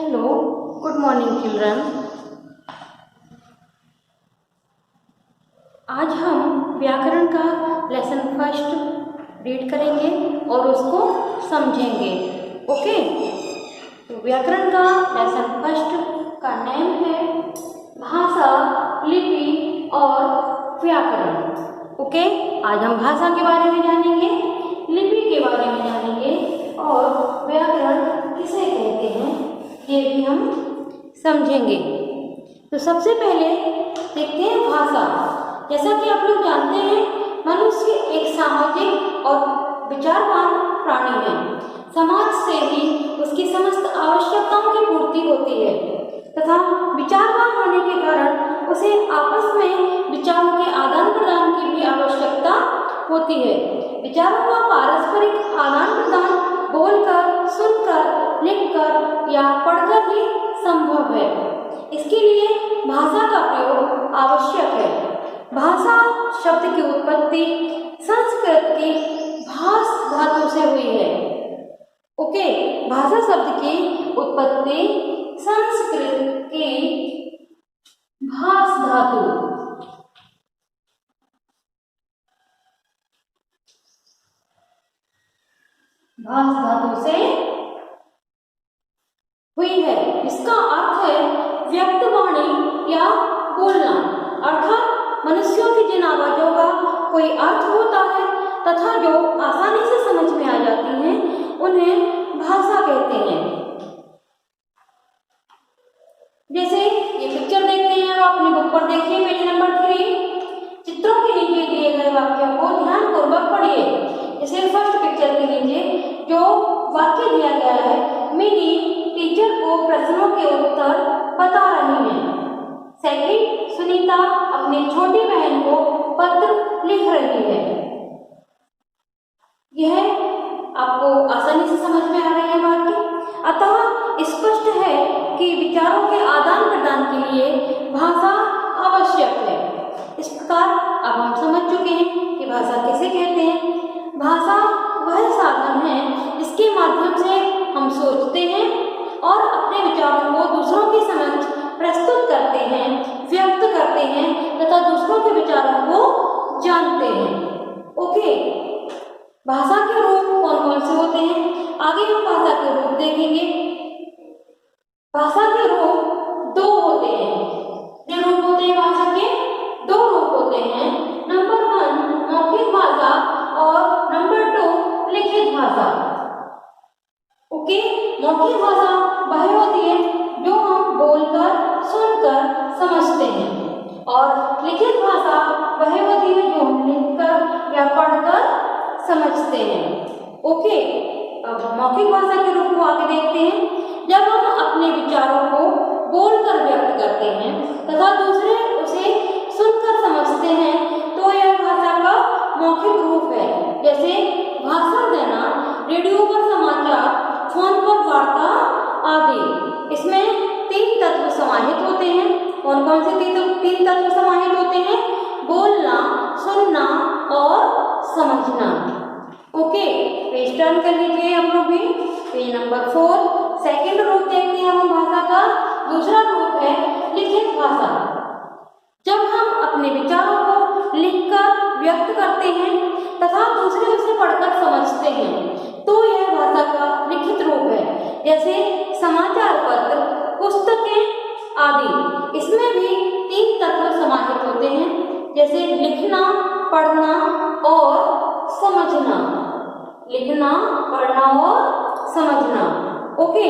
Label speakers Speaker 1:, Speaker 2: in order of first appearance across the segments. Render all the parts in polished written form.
Speaker 1: Hello, good morning children. आज हम व्याकरण का लेसन फर्स्ट रीड करेंगे और उसको समझेंगे। ओके, तो व्याकरण का लेसन फर्स्ट का नेम है भाषा, लिपि और व्याकरण। ओके, आज हम भाषा के बारे में जानेंगे, लिपि के बारे में जानेंगे और व्याकरण किसे कहते हैं ये भी हम समझेंगे। तो सबसे पहले देखते हैं भाषा। जैसा कि आप लोग जानते हैं, मनुष्य एक सामाजिक और विचारवान प्राणी है। समाज से ही उसकी समस्त आवश्यकताओं की पूर्ति होती है तथा विचारवान होने के कारण उसे आपस में विचारों के आदान प्रदान की भी आवश्यकता होती है। विचारों का पारस्परिक आदान प्रदान बोलकर, सुनकर, लिखकर या पढ़कर ही संभव है। इसके लिए भाषा का प्रयोग आवश्यक है। भाषा शब्द की उत्पत्ति संस्कृत की भाष धातु से हुई है। ओके, भाषा शब्द की उत्पत्ति संस्कृत की भाष धातु से हुई है। इसका अर्थ है व्यक्त वाणी या बोलना, अर्थात मनुष्यों की जिन आवाजों का कोई अर्थ होता है तथा जो आसानी से समझ में आ जाती हैं उन्हें भाषा कहते हैं। जैसे ये पिक्चर देखते हैं, आप अपनी बुक पर देखिए, पेज नंबर 3। चित्रों के नीचे दिए गए वाक्यों को ध्यानपूर्वक पढ़िए। जैसे फर्स्ट पिक्चर के नीचे जो वाक्य दिया गया है, मिनी टीचर को प्रश्नों के उत्तर बता रही हैं। सेकंड, सुनीता अपनी छोटी बहन को पत्र लिख रही है। यह आपको आसानी से समझ में आ रही है वाक्य। अतः स्पष्ट है कि विचारों के आदान प्रदान के लिए भाषा आवश्यक है। इस प्रकार अब हम समझ चुके हैं कि भाषा किसे कहते हैं। भाषा वह साधन है जिसके माध्यम से हम सोचते हैं और अपने विचारों को दूसरों के समक्ष प्रस्तुत करते हैं, व्यक्त करते हैं तथा दूसरों के विचारों को जानते हैं। ओके, भाषा के रूप कौन कौन से होते हैं, आगे हम भाषा के रूप देखेंगे। भाषा के रूप दो होते हैं। जो रूप होते हैं भाषा के, दो रूप होते हैं। नंबर 1 मौखिक भाषा और नंबर 2 लिखित भाषा। ओके, मौखिक भाषा वह होती है जो हम बोलकर, सुनकर समझते हैं और लिखित भाषा वह होती है जो हम लिखकर या पढ़कर समझते हैं। ओके, अब मौखिक भाषा के रूप को आगे देखते हैं। जब हम अपने विचारों को बोलकर व्यक्त करते हैं तथा दूसरे उसे सुनकर समझते हैं तो यह भाषा का मौखिक रूप है। जैसे भाषण देना, रेडियो पर समाचार, फोन पर वार्ता आदि। इसमें 3 तत्व समाहित होते हैं। कौन कौन से 3 तत्व समाहित होते हैं? बोलना, सुनना और समझना। ओके, पेज टर्न कर लीजिए आप लोग भी, पेज नंबर 4। सेकंड रूप देखते हैं हम भाषा का। दूसरा रूप है लिखित भाषा। जब हम अपने विचारों को लिखकर व्यक्त करते हैं तथा दूसरे उसे पढ़कर समझते हैं तो यह भाषा का लिखित रूप है। जैसे समाचार पत्र, पुस्तकें आदि। इसमें भी 3 तत्व समाहित होते हैं। जैसे लिखना, पढ़ना और समझना। लिखना, पढ़ना और समझना। ओके,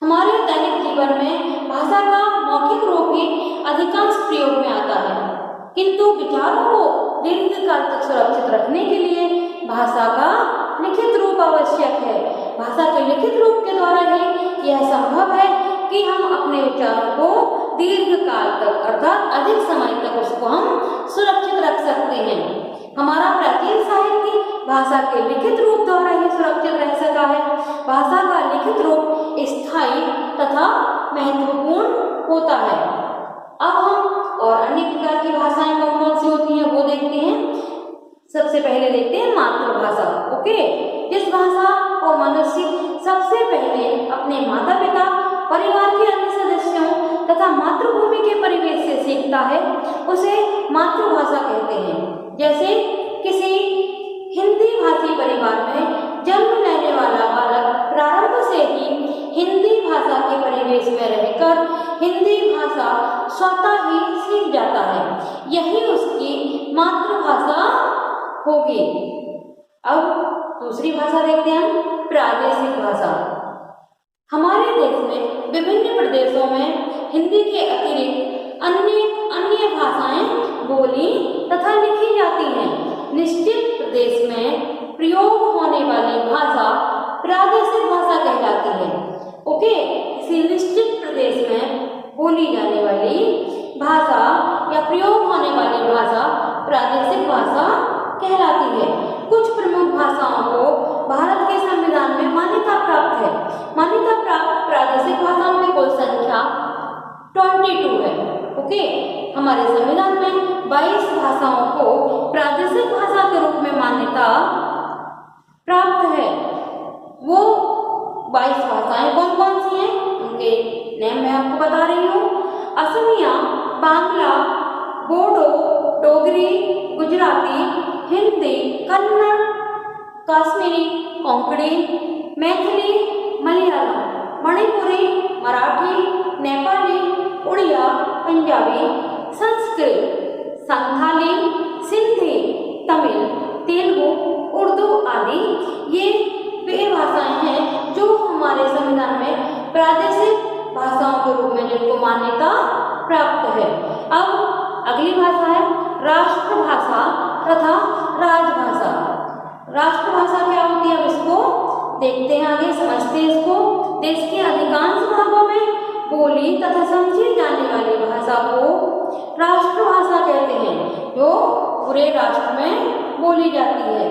Speaker 1: हमारे दैनिक जीवन में भाषा का मौखिक रूप ही अधिकांश प्रयोग में आता है, किंतु विचारों को दीर्घकाल तक सुरक्षित रखने के लिए भाषा का लिखित रूप आवश्यक है। भाषा के लिखित रूप के द्वारा ही यह संभव है कि हम अपने विचारों को दीर्घकाल तक अर्थात अधिक समय तक उसको हम सुरक्षित रख सकते हैं। हमारा प्राचीन साहित्य भाषा के लिखित रूप द्वारा ही सुरक्षित रह सका है। भाषा का लिखित रूप स्थायी तथा महत्वपूर्ण होता है। अब हम और अन्य प्रकार की भाषाएं कौन कौन सी होती हैं वो देखते हैं। सबसे पहले देखते हैं मातृभाषा। ओके, जिस भाषा को मनुष्य सबसे पहले अपने माता पिता मातृभूमि के परिवेश से सीखता है उसे मातृभाषा कहते हैं। जैसे किसी हिंदी भाषी परिवार में जन्म लेने वाला बालक प्रारंभ से ही हिंदी भाषा के परिवेश में रहकर हिंदी भाषा स्वतः ही सीख जाता है, यही उसकी मातृभाषा होगी। अब दूसरी भाषा देखते हैं हम, प्रादेशिक भाषा। हमारे देश में विभिन्न प्रदेशों में हिंदी के अतिरिक्त अन्य भाषाएं बोली तथा लिखी जाती हैं। निश्चित प्रदेश में प्रयोग होने वाली भाषा प्रादेशिक भाषा कहलाती है। ओके, किसी निश्चित प्रदेश में बोली जाने वाली भाषा या प्रयोग होने वाली भाषा प्रादेशिक भाषा कहलाती है। कुछ प्रमुख भाषाओं को भारत के संविधान में मान्यता प्राप्त है। मान्यता प्राप्त प्रादेशिक भाषाओं की कुल संख्या 22 है। ओके, हमारे संविधान में 22 भाषाओं को प्रादेशिक भाषा के रूप में मान्यता प्राप्त है। वो 22 भाषाएं कौन कौन सी हैं, उनके नेम मैं आपको बता रही हूँ। असमिया, बांग्ला, बोडो, डोगरी, गुजराती, हिंदी, कन्नड़, कश्मीरी, कोंकणी, मैथिली, मलयालम, मणिपुरी, मराठी, नेपाली, उड़िया, पंजाबी, संस्कृत, संथाली, सिंधी, तमिल, तेलुगु, उर्दू आदि ये वे भाषाएं हैं जो हमारे संविधान में प्रादेशिक भाषाओं के रूप में जिनको मान्यता प्राप्त है। अब अगली भाषा है राष्ट्रभाषा तथा राजभाषा। राष्ट्रभाषा क्या होती है, अब इसको देखते हैं, आगे समझते हैं इसको। देश के अधिकांश भागों में बोली तथा समझी जाने वाली भाषा को राष्ट्रभाषा कहते हैं, जो पूरे राष्ट्र में बोली जाती है।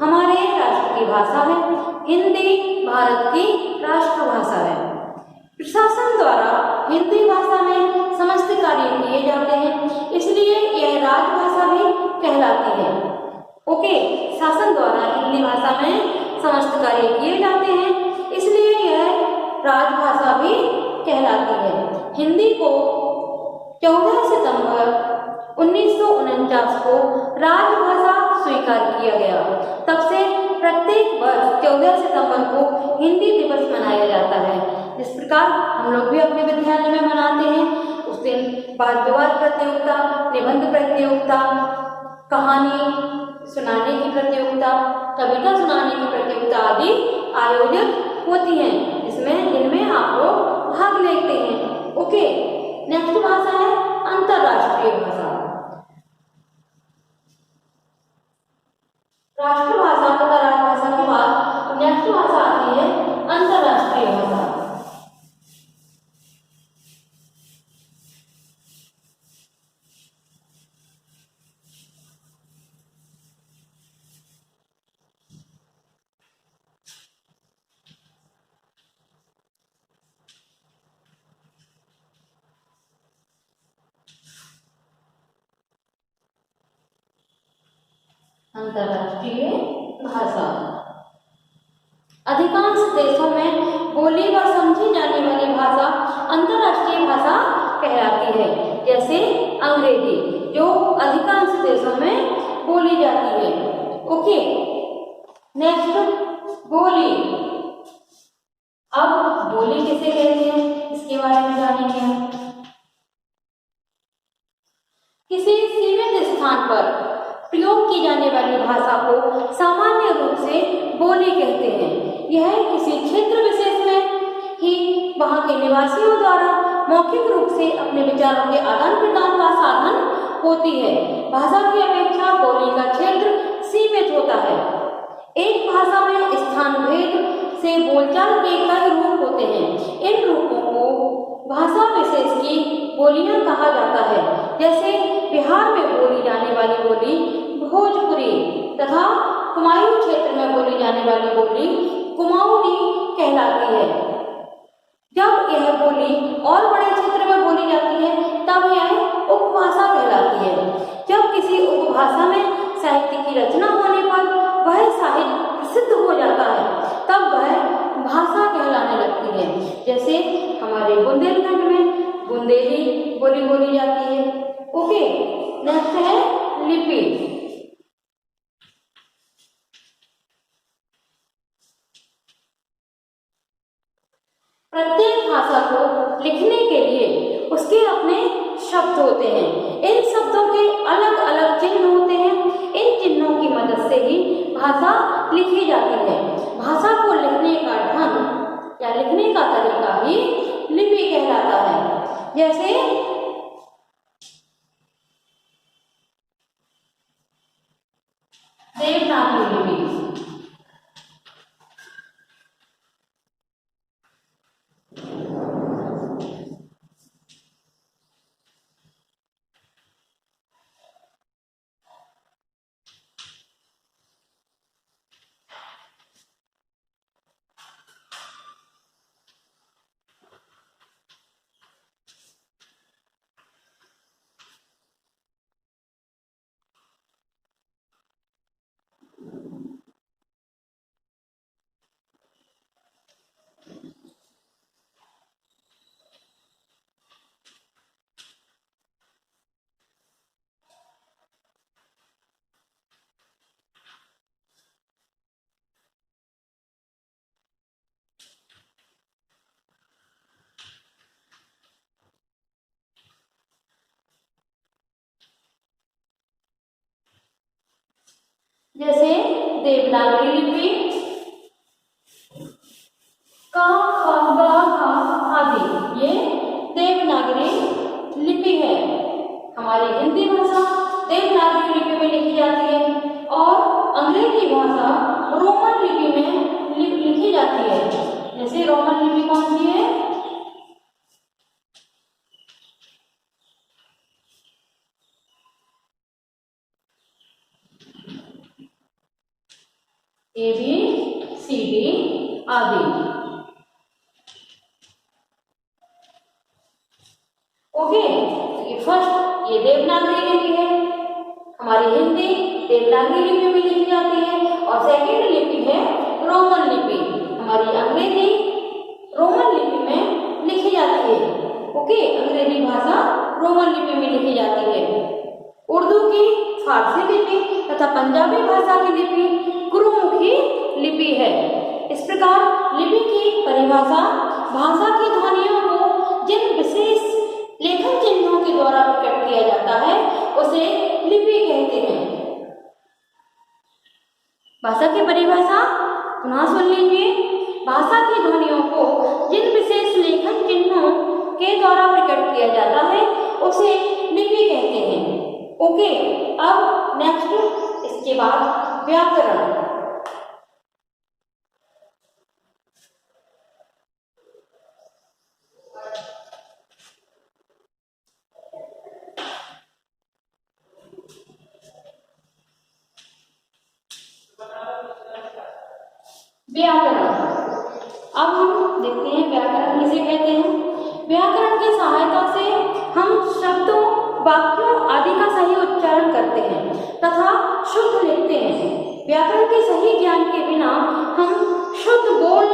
Speaker 1: हमारे राष्ट्र की भाषा है हिंदी, भारत की राष्ट्रभाषा है। प्रशासन द्वारा हिंदी भाषा में समस्त कार्य किए जाते हैं, इसलिए यह राजभाषा भी कहलाती है। ओके, शासन द्वारा हिंदी भाषा में समस्त कार्य किए जाते हैं, इसलिए यह राजभाषा भी कहलाती है। हिंदी को 14 सितंबर 1949 को राजभाषा स्वीकार किया गया। तब से प्रत्येक वर्ष 14 सितंबर को हिंदी दिवस मनाया जाता है। जिस प्रकार हम लोग भी अपने विद्यालय में मनाते हैं, उस दिन वाद विवाद प्रतियोगिता, निबंध प्रतियोगिता, कहानी सुनाने की प्रतियोगिता, कविता सुनाने की प्रतियोगिता आदि आयोजित होती हैं, जिनमें आप लोग भाग लेते हैं। ओके, नेक्स्ट भाषा है अंतरराष्ट्रीय भाषा। राष्ट्रभाषा तथा राजभाषा के बाद नेक्स्ट भाषा आती है अंतरराष्ट्रीय भाषा। अंतरराष्ट्रीय भाषा अधिकांश देशों में बोली व समझी जाने वाली भाषा अंतरराष्ट्रीय भाषा कहलाती है। जैसे अंग्रेजी, जो अधिकांश देशों में बोली जाती है। ओके, नेक्स्ट बोली। अब बोली किसे कहते हैं, इसके बारे में जानेंगे हम। किसी सीमित स्थान पर प्रयोग की जाने वाली भाषा को सामान्य रूप से बोली कहते हैं। यह किसी क्षेत्र विशेष में ही वहां के निवासियों द्वारा मौखिक रूप से अपने विचारों के आदान प्रदान का साधन होती है। भाषा की अपेक्षा बोली का क्षेत्र सीमित होता है। एक भाषा में स्थान भेद से बोलचाल के कई रूप होते हैं। इन रूपों को भाषा विशेष की बोलियां कहा जाता है। जैसे बिहार में बोली जाने वाली बोली भोजपुरी तथा कुमाऊं क्षेत्र में बोली जाने वाली बोली कुमाऊनी कहलाती है। जब यह बोली और बड़े क्षेत्र में बोली जाती है तब यह उपभाषा कहलाती है। जब किसी उपभाषा में साहित्य की रचना होने पर वह साहित्य प्रसिद्ध हो जाता है तब वह भाषा कहलाने लगती है। जैसे हमारे बुंदेलखंड में बुंदेली लिपि बोली जाती है। ओके, नेक्स्ट है लिपि। प्रत्येक भाषा को लिखने के लिए उसके अपने शब्द होते हैं। इन शब्दों के अलग अलग चिन्ह होते हैं। इन चिन्हों की मदद से ही भाषा लिखी जाती है। भाषा को लिखने का ढंग या लिखने का तरीका ही लिपि कहलाता है। जैसे देवनागरी लिपि। जैसे देवनागरी लिपि, का, ख, ग, घ आदि, ये देवनागरी लिपि है। हमारी हिंदी भाषा देवनागरी लिपि में लिखी जाती है और अंग्रेजी भाषा रोमन लिपि में लिखी जाती है। जैसे रोमन लिपि कौन सी है? ए बी सी डी आदि। ओके, ये फर्स्ट ये देवनागरी लिपि है। हमारी हिंदी देवनागरी लिपि में लिखी जाती है और सेकेंड लिपि है रोमन लिपि। हमारी अंग्रेजी रोमन लिपि में लिखी जाती है। ओके, अंग्रेजी भाषा रोमन लिपि में लिखी जाती है। उर्दू की फारसी लिपि तथा पंजाबी भाषा की लिपि गुरुमुखी लिपि है। इस प्रकार लिपि की परिभाषा भाषा की ध्वनियों को जिन विशेष लेखन चिन्हों के द्वारा प्रकट किया जाता है उसे लिपि कहते हैं। भाषा की परिभाषा पुनः सुन लीजिए। भाषा की ध्वनियों को जिन विशेष लेखन चिन्हों के द्वारा प्रकट किया जाता है उसे लिपि कहते हैं। ओके, अब नेक्स्ट इसके बाद व्याकरण। व्याकरण, अब हम देखते हैं व्याकरण किसे कहते हैं। व्याकरण की सहायता से हम शब्दों, वाक्यों आदि का सही उच्चारण करते हैं तथा शुद्ध लिखते हैं। व्याकरण के सही ज्ञान के बिना हम शुद्ध बोल,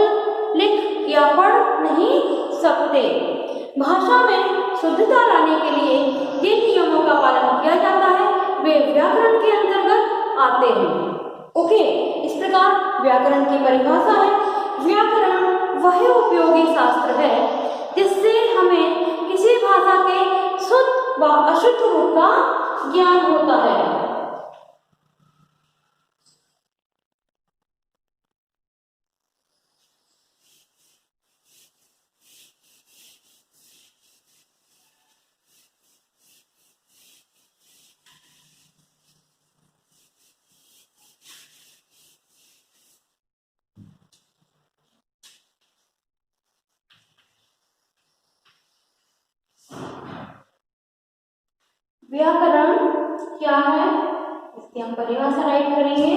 Speaker 1: लिख या पढ़ नहीं सकते। भाषा में शुद्धता लाने के लिए जिन नियमों का पालन किया जाता है वे व्याकरण के अंतर्गत आते हैं। ओके, इस प्रकार व्याकरण की परिभाषा है। व्याकरण वह उपयोगी शास्त्र है जिससे हमें किसी भाषा के शुद्ध व अशुद्ध रूप का ज्ञान होता है। व्याकरण क्या है इसकी हम परिभाषा राइट करेंगे।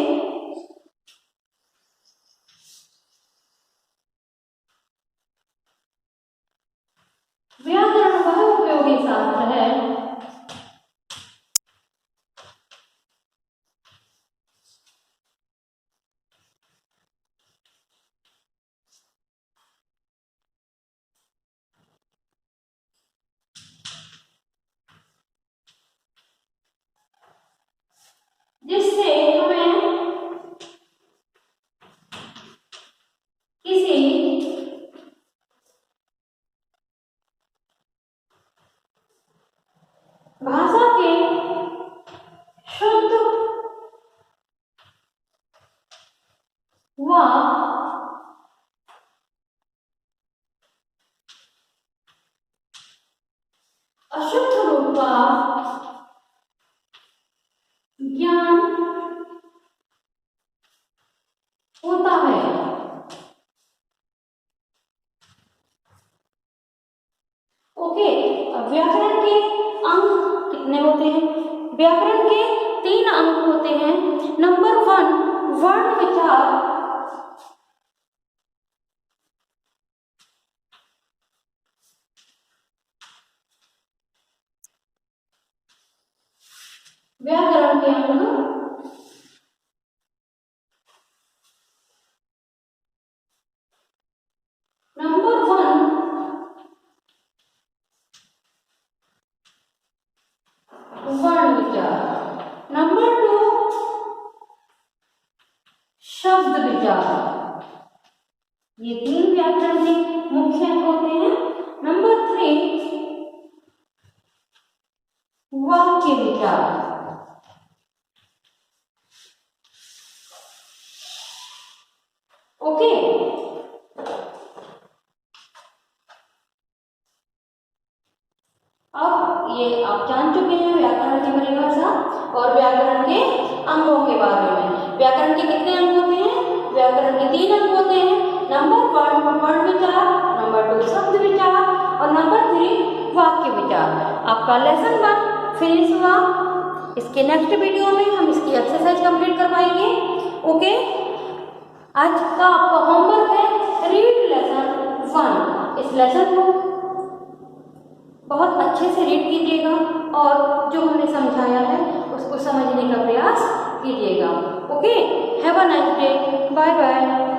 Speaker 1: व्याकरण वह उपयोगी शास्त्र है ज्ञान होता है। ओके, व्याकरण के अंक कितने होते हैं? व्याकरण के 3 अंक होते हैं। नंबर 1 वर्ण विचार, व्याकरण के अंक नंबर 1 वर्ण विचार, नंबर 2 शब्द विचार। ये 3 व्याकरण के मुख्य अंक होते हैं। नंबर 3 वाक्य विचार। ओके, अब ये आप जान चुके हैं व्याकरण की परिभाषा और व्याकरण के अंगों के बारे में। व्याकरण के कितने अंग होते हैं? व्याकरण के 3 अंग होते हैं। नंबर 1 वर्ण विचार, नंबर 2 शब्द विचार और नंबर 3 वाक्य विचार। आपका लेसन 1 फिनिश हुआ। इसके नेक्स्ट वीडियो में हम इसकी एक्सरसाइज कंप्लीट कर पाएंगे। ओके, आज का आपका होमवर्क है रीड लेसन 1। इस लेसन को बहुत अच्छे से रीड कीजिएगा और जो हमने समझाया है उसको समझने का प्रयास कीजिएगा। Okay, have a nice day, bye bye.